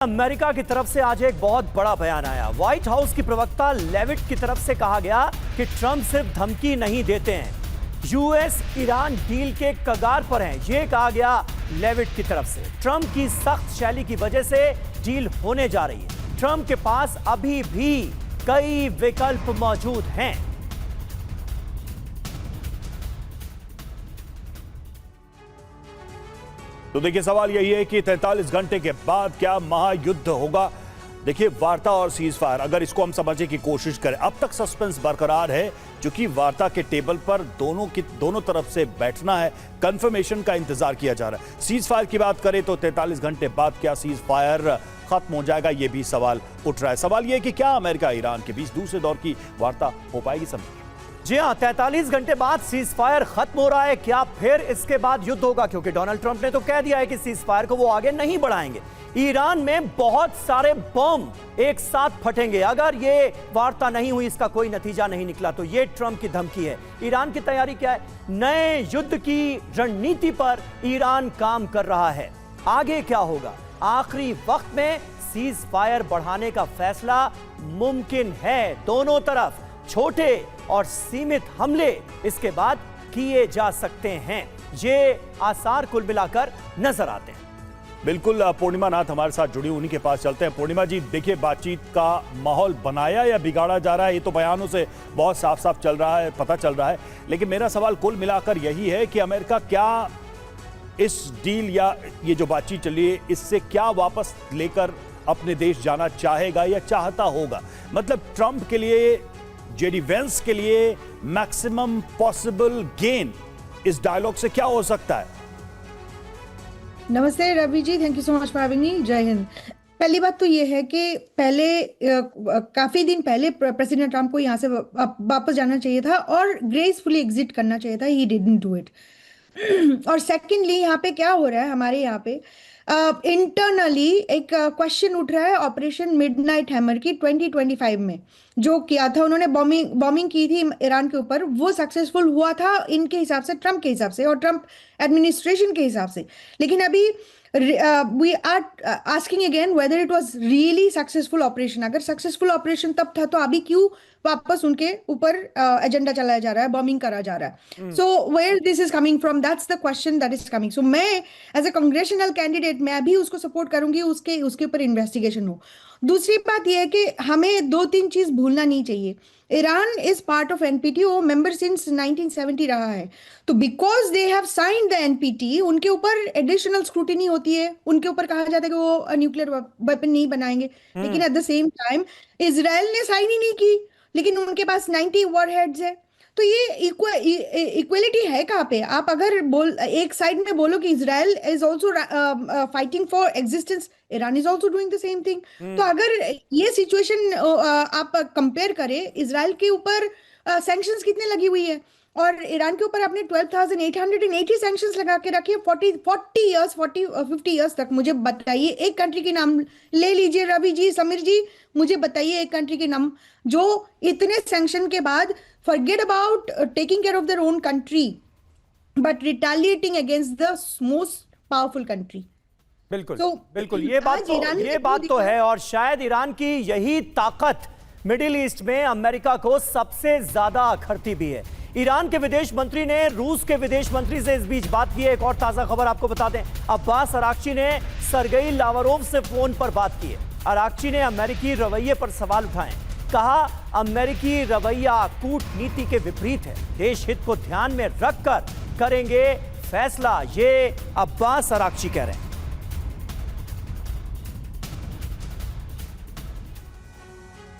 America की तरफ से आज एक बहुत बड़ा बयान आया। व्हाइट हाउस की प्रवक्ता लेविट की तरफ से कहा गया कि ट्रंप सिर्फ धमकी नहीं देते हैं, यूएस ईरान डील के कगार पर हैं। यह कहा गया लेविट की तरफ से। ट्रंप की सख्त शैली की वजह से डील होने जा रही है। ट्रंप के पास अभी भी कई विकल्प मौजूद हैं। तो देखिए, सवाल यही है कि 43 घंटे के बाद क्या महायुद्ध होगा। देखिए, वार्ता और सीज फायर, अगर इसको हम समझने की कोशिश करें, अब तक सस्पेंस बरकरार है क्योंकि वार्ता के टेबल पर दोनों तरफ से बैठना है, कंफर्मेशन का इंतजार किया जा रहा है। सीज फायर की बात करें तो 43 घंटे बाद क्या सीज फायर खत्म हो जाएगा, यह भी सवाल उठ रहा है। सवाल यह है कि क्या अमेरिका ईरान के बीच दूसरे दौर की वार्ता हो पाएगी। समझिए, जी हां, 43 घंटे बाद सीज फायर खत्म हो रहा है। क्या फिर इसके बाद युद्ध होगा? क्योंकि डोनाल्ड ट्रंप ने तो कह दिया है कि सीज फायर को वो आगे नहीं बढ़ाएंगे। ईरान में बहुत सारे बम एक साथ फटेंगे अगर ये वार्ता नहीं हुई, इसका कोई नतीजा नहीं निकला तो। ये ट्रंप की धमकी है। ईरान की तैयारी क्या है? नए युद्ध की रणनीति पर ईरान काम कर रहा है। आगे क्या होगा? आखिरी वक्त में सीज फायर बढ़ाने का फैसला मुमकिन है। दोनों तरफ छोटे और सीमित हमले इसके बाद किए जा सकते हैं। ये आसार कुल मिलाकर नजर आते हैं। बिल्कुल, पूर्णिमा नाथ हमारे साथ जुड़ी, उन्हीं के पास चलते हैं। पूर्णिमा जी, देखिए, बातचीत का माहौल बनाया या बिगाड़ा जा रहा है, ये तो बयानों से बहुत साफ साफ चल रहा है, पता चल रहा है। लेकिन मेरा सवाल कुल मिलाकर यही है कि अमेरिका क्या इस डील या ये जो बातचीत चली है, इससे क्या वापस लेकर अपने देश जाना चाहेगा या चाहता होगा? मतलब ट्रंप के लिए, जेडी वेंस के लिए मैक्सिमम पॉसिबल गेन इस डायलॉग से क्या हो सकता है? नमस्ते Ravi ji, thank you so much for having me. जय हिंद। पहली बात तो ये है कि काफी दिन पहले प्रेसिडेंट ट्रंप को यहाँ से वापस जाना चाहिए था और ग्रेसफुली एग्जिट करना चाहिए था। He didn't do it. और सेकेंडली, यहाँ पे क्या हो रहा है, हमारे यहाँ पे इंटरनली एक क्वेश्चन उठ रहा है ऑपरेशन मिडनाइट हैमर की 2025 में जो किया था उन्होंने, बॉम्बिंग की थी ईरान के ऊपर। वो सक्सेसफुल हुआ था इनके हिसाब से, ट्रंप के हिसाब से और ट्रंप एडमिनिस्ट्रेशन के हिसाब से। लेकिन अभी we are asking again whether it was really successful operation. अगर सक्सेसफुल ऑपरेशन तब था तो अभी क्यों वापस उनके ऊपर एजेंडा चलाया जा रहा है, बॉम्बिंग करा जा रहा है? So where this is coming from, that's the question that is coming. So मैं एज ए कांग्रेशनल कैंडिडेट मैं भी उसको सपोर्ट करूंगी, उसके ऊपर इन्वेस्टिगेशन हो। दूसरी बात यह है कि हमें 2-3 चीज भूलना नहीं चाहिए। Iran is part of NPT, वो मेंबर सिंस 1970 रहा है। तो because they have signed the NPT, उनके ऊपर एडिशनल स्क्रूटिनी होती है, उनके ऊपर कहा जाता है कि वो न्यूक्लियर वेपन नहीं बनाएंगे। लेकिन at the same time Israel ने साइन ही नहीं की, लेकिन उनके पास 90 वॉरहेड्स है। तो ये इक्वलिटी है कहाँ पे? आप अगर एक साइड में बोलो कि Israel is also fighting for existence, Iran is also doing the same thing. तो अगर ये सिचुएशन आप कंपेयर करें, इजराइल के ऊपर सैंक्शंस कितने लगी हुई है और ईरान के ऊपर आपने 12,880 सैंक्शंस लगा के रखे 50 इयर्स तक। मुझे बताइए एक कंट्री के नाम ले लीजिए रवि जी, समीर जी, मुझे बताइए एक कंट्री के नाम जो इतने सैंक्शन के बाद forget about taking care of their own country but retaliating against the most powerful country. बिल्कुल, so, बिल्कुल, ये बात तो है। और शायद ईरान की यही ताकत मिडिल ईस्ट में अमेरिका को सबसे ज्यादा अखरती भी है। ईरान के विदेश मंत्री ने रूस के विदेश मंत्री से इस बीच बात की है। एक और ताजा खबर आपको बता दें, अब्बास अराक्ची ने सरगेई लावरोव से फोन पर बात की है। अराक्ची ने अमेरिकी रवैये पर सवाल उठाए। कहा, अमेरिकी रवैया कूटनीति के विपरीत है, देश हित को ध्यान में रखकर करेंगे फैसला। ये अब्बास अराक्ची कह रहे हैं।